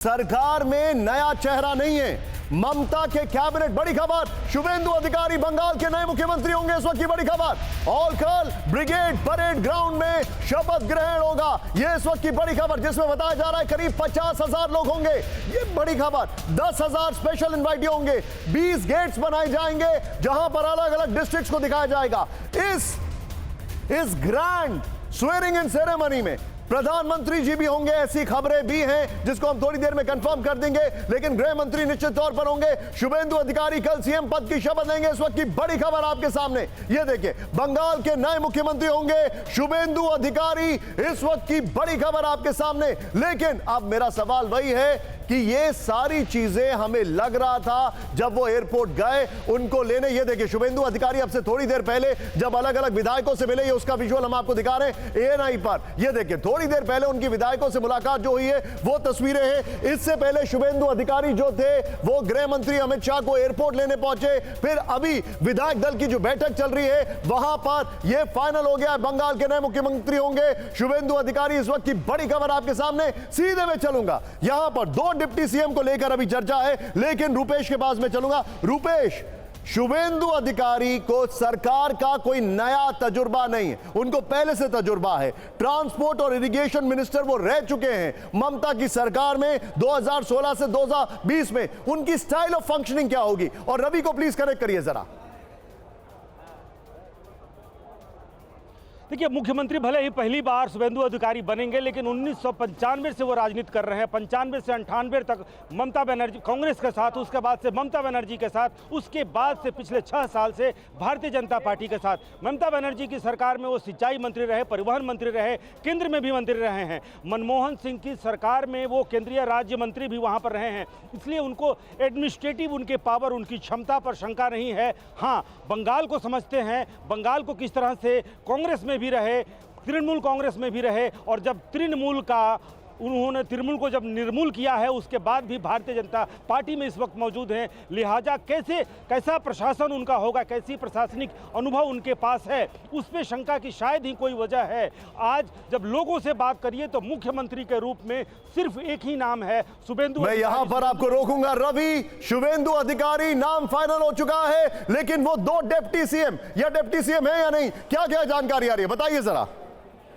सरकार में नया चेहरा नहीं है। ममता के कैबिनेट, बड़ी खबर, शुभेंदु अधिकारी बंगाल के नए मुख्यमंत्री होंगे। इस वक्त की बड़ी खबर, और कल ब्रिगेड परेड ग्राउंड में शपथ ग्रहण होगा। यह इस वक्त की बड़ी खबर, जिसमें बताया जा रहा है करीब 50,000 लोग होंगे। ये बड़ी खबर, 10,000 स्पेशल इनवाइटी होंगे। 20 गेट्स बनाए जाएंगे जहां पर अलग अलग डिस्ट्रिक्ट्स को दिखाया जाएगा। इस ग्रैंड स्वेरिंग इन सेरेमनी में प्रधानमंत्री जी भी होंगे, ऐसी खबरें भी हैं जिसको हम थोड़ी देर में कंफर्म कर देंगे। लेकिन गृह मंत्री निश्चित तौर पर होंगे। शुभेंदु अधिकारी कल सीएम पद की शपथ लेंगे। इस वक्त की बड़ी खबर आपके सामने, ये देखिए, बंगाल के नए मुख्यमंत्री होंगे शुभेंदु अधिकारी। इस वक्त की बड़ी खबर आपके सामने। लेकिन अब मेरा सवाल वही है कि ये सारी चीजें हमें लग रहा था जब वो एयरपोर्ट गए उनको लेने। ये देखिए, शुभेंदु अधिकारी अब से थोड़ी देर पहले जब अलग अलग विधायकों से मिले, ये उसका विजुअल हम आपको दिखा रहे हैं एएनआई पर। ये देखिए, थोड़ी देर पहले उनकी विधायकों से मुलाकात जो हुई है वो तस्वीरें हैं। इससे पहले शुभेंदु अधिकारी जो थे वो गृह मंत्री अमित शाह को एयरपोर्ट लेने पहुंचे। फिर अभी विधायक दल की जो बैठक चल रही है वहां पर यह फाइनल हो गया, बंगाल के नए मुख्यमंत्री होंगे शुभेंदु अधिकारी। इस वक्त की बड़ी खबर आपके सामने, सीधे में चलूंगा। यहां पर दो डिप्टी सीएम को लेकर अभी चर्चा है, लेकिन रुपेश के पास में चलूंगा। रुपेश, शुभेंदु अधिकारी को सरकार का कोई नया तजुर्बा नहीं है, उनको पहले से तजुर्बा है। ट्रांसपोर्ट और इरिगेशन मिनिस्टर वो रह चुके हैं ममता की सरकार में 2016 से 2020 में। उनकी स्टाइल ऑफ फंक्शनिंग क्या होगी? और रवि को प्लीज कनेक्ट करिए जरा। देखिए, मुख्यमंत्री भले ही पहली बार शुभेंदु अधिकारी बनेंगे, लेकिन 1995 से वो राजनीति कर रहे हैं। 95 से 98 तक ममता बनर्जी कांग्रेस के साथ, उसके बाद से ममता बनर्जी के साथ, उसके बाद से पिछले 6 साल से भारतीय जनता पार्टी के साथ। ममता बनर्जी की सरकार में वो सिंचाई मंत्री रहे, परिवहन मंत्री रहे, केंद्र में भी मंत्री रहे हैं। मनमोहन सिंह की सरकार में वो केंद्रीय राज्य मंत्री भी वहाँ पर रहे हैं। इसलिए उनको एडमिनिस्ट्रेटिव, उनके पावर, उनकी क्षमता पर शंका नहीं है। हाँ, बंगाल को समझते हैं, बंगाल को किस तरह से कांग्रेस में भी रहे, तृणमूल कांग्रेस में भी रहे, और जब उन्होंने तृणमूल को जब निर्मूल किया है उसके बाद भी भारतीय जनता पार्टी में इस वक्त मौजूद हैं। लिहाजा कैसा प्रशासन उनका होगा, कैसी प्रशासनिक अनुभव उनके पास है, उस पर शंका की शायद ही कोई वजह है। आज जब लोगों से बात करिए तो मुख्यमंत्री के रूप में सिर्फ एक ही नाम है, शुभेंदु। मैं यहां पर आपको रोकूंगा रवि। शुभेंदु अधिकारी नाम फाइनल हो चुका है, लेकिन वो दो डिप्टी सीएम या डिप्टी सीएम है या नहीं, क्या क्या जानकारी आ रही है, बताइए जरा।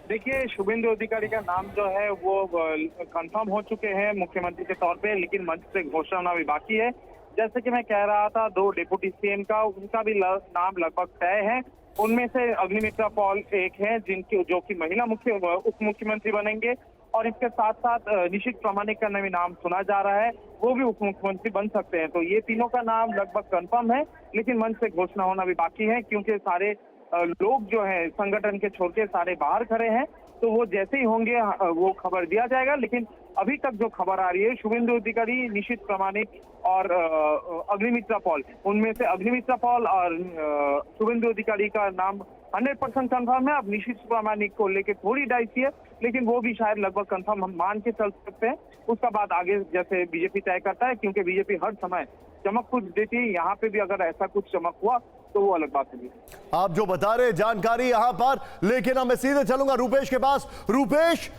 देखिए, शुभेंदु अधिकारी का नाम जो है वो कंफर्म हो चुके हैं मुख्यमंत्री के तौर पे, लेकिन मंच से घोषणा होना भी बाकी है। जैसे कि मैं कह रहा था, 2 डिप्टी सीएम का उनका भी नाम लगभग तय है। उनमें से अग्निमित्रा पॉल एक है जो कि महिला उप मुख्यमंत्री बनेंगे, और इसके साथ साथ निशित प्रामाणिक का भी नाम सुना जा रहा है, वो भी उप मुख्यमंत्री बन सकते हैं। तो ये तीनों का नाम लगभग कंफर्म है, लेकिन मंच से घोषणा होना भी बाकी है, क्योंकि सारे लोग जो है संगठन के छोड़ के सारे बाहर खड़े हैं। तो वो जैसे ही होंगे वो खबर दिया जाएगा। लेकिन अभी तक जो खबर आ रही है, शुभेंदु अधिकारी, निशित प्रामाणिक और अग्निमित्रा पॉल, उनमें से अग्निमित्रा पॉल और शुभेंदु अधिकारी का नाम 100% कंफर्म है। अब निशित प्रामाणिक को लेके थोड़ी डाइसी है, लेकिन वो भी शायद लगभग कंफर्म हम मान के चल सकते हैं। उसका बाद आगे जैसे बीजेपी तय करता है, क्योंकि बीजेपी हर समय चमक कुछ देती है। यहाँ पे भी अगर ऐसा कुछ चमक हुआ तो वो अलग बात होगी। आप जो बता रहे जानकारी यहां पर, लेकिन अब मैं सीधे चलूंगा रुपेश के पास। रुपेश,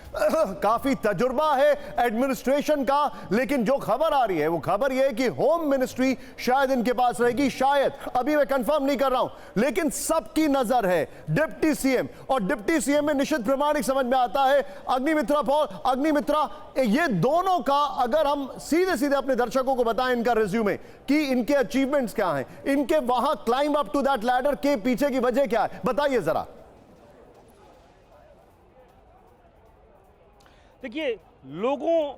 काफी तजुर्बा है एडमिनिस्ट्रेशन का, लेकिन जो खबर आ रही है वो खबर यह है कि होम मिनिस्ट्री शायद इनके पास रहेगी। शायद, अभी मैं कंफर्म नहीं कर रहा हूं, लेकिन सबकी नजर है डिप्टी सीएम, और डिप्टी सीएम में निश्चित प्रमाणिक समझ में आता है अग्निमित्रा पॉल, अग्निमित्रा। ये दोनों का अगर हम सीधे सीधे अपने दर्शकों को बताएं इनका रिज्यूमे कि इनके अचीवमेंट्स क्या हैं, इनके वहां climb up to that ladder के पीछे की वजह क्या है, बताइए जरा। देखिए, लोगों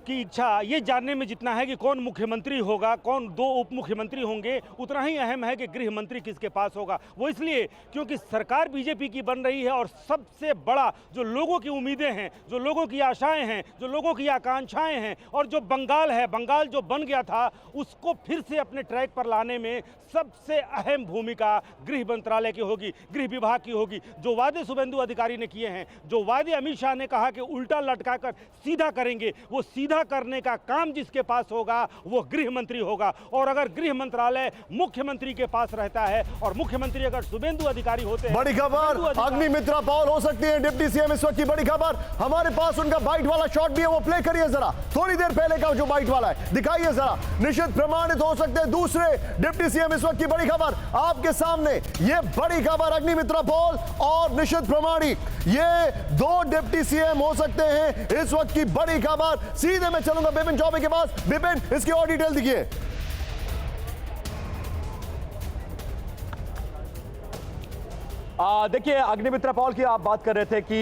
की इच्छा ये जानने में जितना है कि कौन मुख्यमंत्री होगा, कौन 2 उप मुख्यमंत्री होंगे, उतना ही अहम है कि गृह मंत्री किसके पास होगा। वो इसलिए क्योंकि सरकार बीजेपी की बन रही है, और सबसे बड़ा जो लोगों की उम्मीदें हैं, जो लोगों की आशाएं हैं, जो लोगों की आकांक्षाएं हैं, और जो बंगाल जो बन गया था उसको फिर से अपने ट्रैक पर लाने में सबसे अहम भूमिका गृह मंत्रालय की होगी, गृह विभाग की होगी। जो वादे शुभेंदु अधिकारी ने किए हैं, जो वादे अमित शाह ने कहा कि उल्टा लटकाकर सीधा करेंगे, वो सीधा यह करने का काम जिसके पास होगा वो गृह मंत्री होगा। और अगर गृह मंत्रालय मुख्यमंत्री के पास रहता है और मुख्यमंत्री अगर शुभेंदु अधिकारी होते हैं, बड़ी खबर, अग्निमित्रा पॉल हो सकती है डिप्टी सीएम इस वक्त की बड़ी खबर। हमारे पास उनका बाइट वाला शॉट भी है, वो प्ले करिए जरा, थोड़ी देर पहले का जो बाइट वाला है दिखाइए जरा। निश्चित प्रमाणित हो सकते हैं दूसरे डिप्टी सीएम इस वक्त की बड़ी खबर आपके सामने। ये बड़ी खबर अग्निमित्रा पॉल और निश्चित प्रमाणित, ये दो डिप्टी सीएम हो सकते हैं इस वक्त की बड़ी खबर। सीधे मैं चलूंगा बिपिन चौबे के पास। बिपिन, इसकी और डिटेल दिखिए। देखिए, अग्निमित्रा पॉल की आप बात कर रहे थे कि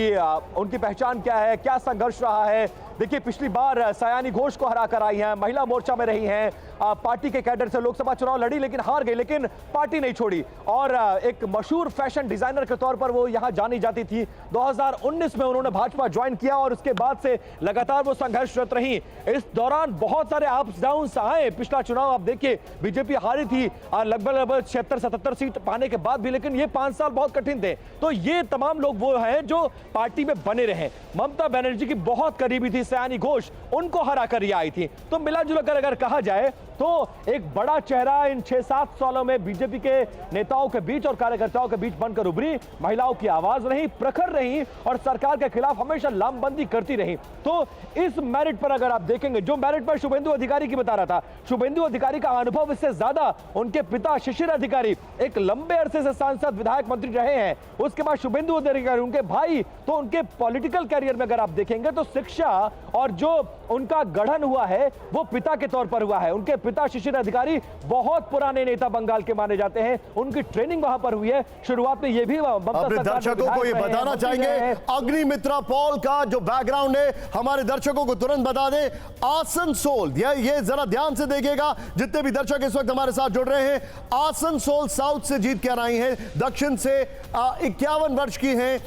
उनकी पहचान क्या है, क्या संघर्ष रहा है। देखिए, पिछली बार सयानी घोष को हरा कर आई हैं, महिला मोर्चा में रही हैं, पार्टी के कैडर से लोकसभा चुनाव लड़ी लेकिन हार गई, लेकिन पार्टी नहीं छोड़ी और एक मशहूर फैशन डिजाइनर के तौर पर वो यहां जानी जाती थी। 2019 में उन्होंने भाजपा ज्वाइन किया और उसके बाद से लगातार वो संघर्षरत रही। इस दौरान बहुत सारे अप्स डाउन्स आए। पिछला चुनाव आप देखिए, बीजेपी हारी थी लगभग 76-77 सीट पाने के बाद भी, लेकिन ये 5 साल बहुत कठिन थे। तो ये तमाम लोग वो हैं जो पार्टी में बने रहे। ममता बनर्जी की बहुत करीबी थी सयानी घोष, उनको हरा कर ये आई थी। तो मिला जुला कर अगर कहा जाए तो एक बड़ा चेहरा इन 6-7 सालों में बीजेपी के नेताओं के बीच और कार्यकर्ताओं के बीच बनकर उभरी, महिलाओं की आवाज रही, प्रखर रही और सरकार के खिलाफ हमेशा लामबंदी करती रही। तो इस मेरिट पर अगर आप देखेंगे, जो मेरिट पर शुभेंदु अधिकारी की बता रहा था, शुभेंदु अधिकारी का अनुभव इससे ज्यादा उनके पिता शिशिर अधिकारी एक लंबे अरसे से सांसद विधायक मंत्री रहे हैं। उसके बाद शुभेंदु अधिकारी उनके भाई, तो उनके पॉलिटिकल कैरियर में अगर आप देखेंगे तो शिक्षा और जो उनका गठन हुआ है वो पिता के तौर पर हुआ है। उनके पिता शिशिर अधिकारी बहुत पुराने नेता बंगाल के माने जाते हैं, उनकी ट्रेनिंग वहां पर हुई है। शुरुआत में ये भी अपने दर्शकों को ये बताना चाहेंगे अग्निमित्रा पॉल का जो बैकग्राउंड है, हमारे दर्शकों को तुरंत बता दें। आसनसोल, ये जरा ध्यान से देखिएगा जितने भी दर्शक इस वक्त हमारे साथ जुड़ रहे हैं, आसनसोल साउथ से जीत कर आई हैं, दक्षिण से 51 वर्ष की हैं,